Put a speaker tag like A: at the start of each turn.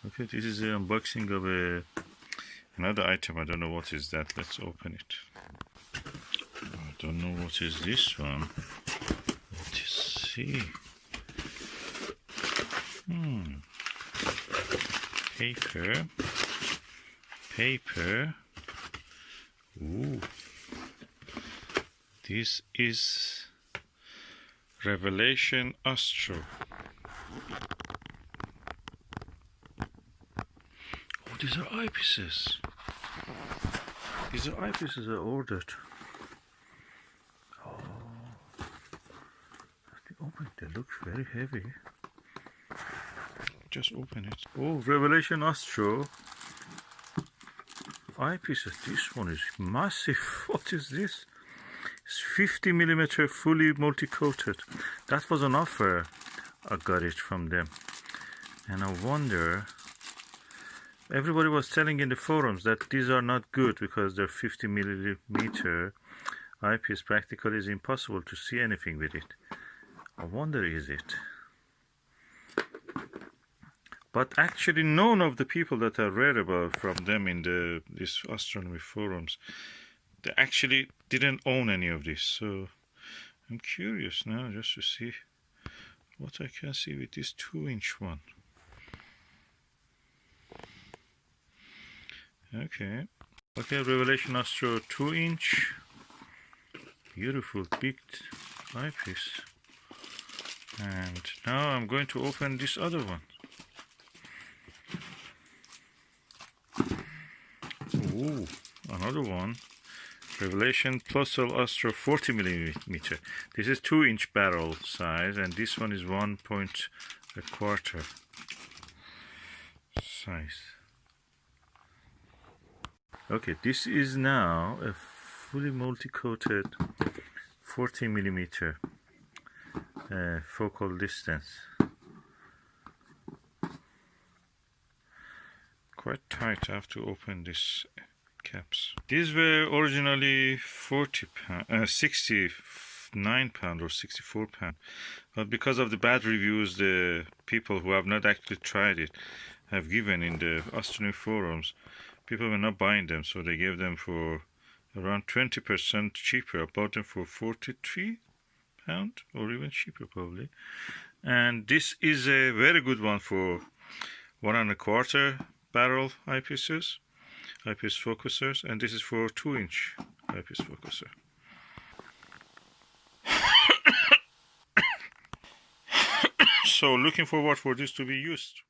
A: Okay, this is an unboxing of another item. I don't know what is that. Let's open it. I don't know what is this one. Let's see. Paper. Ooh. This is Revelation Astro. Oh, these are eyepieces. These are eyepieces I ordered. Oh, let me open it. They look very heavy. Just open it. Oh, Revelation Astro eyepieces. This one is massive. What is this? It's 50mm fully multi-coated. That was an offer. I got it from them. And I wonder, everybody was telling in the forums that these are not good because they're 50mm eyepiece. Practically is impossible to see anything with it. I wonder, is it? But actually none of the people that I read about from them in these astronomy forums, they actually didn't own any of this. So I'm curious now just to see what I can see with this 2-inch one. Okay, Revelation Astro 2-inch, beautiful big eyepiece. And now I'm going to open this other one. Ooh, another one. Revelation Plusle Astro 40mm. This is 2-inch barrel size, and this one is 1.25 size. Okay, this is now a fully multi-coated 40mm focal distance. Quite tight. I have to open this caps. These were originally 69 pound or 64 pound, but because of the bad reviews the people who have not actually tried it have given in the astronomy forums, people were not buying them, so they gave them for around 20% cheaper. I bought them for 43 pound or even cheaper probably. And this is a very good one for 1.25 barrel eyepieces, eyepiece focusers, and this is for 2-inch eyepiece focuser. So looking forward for this to be used.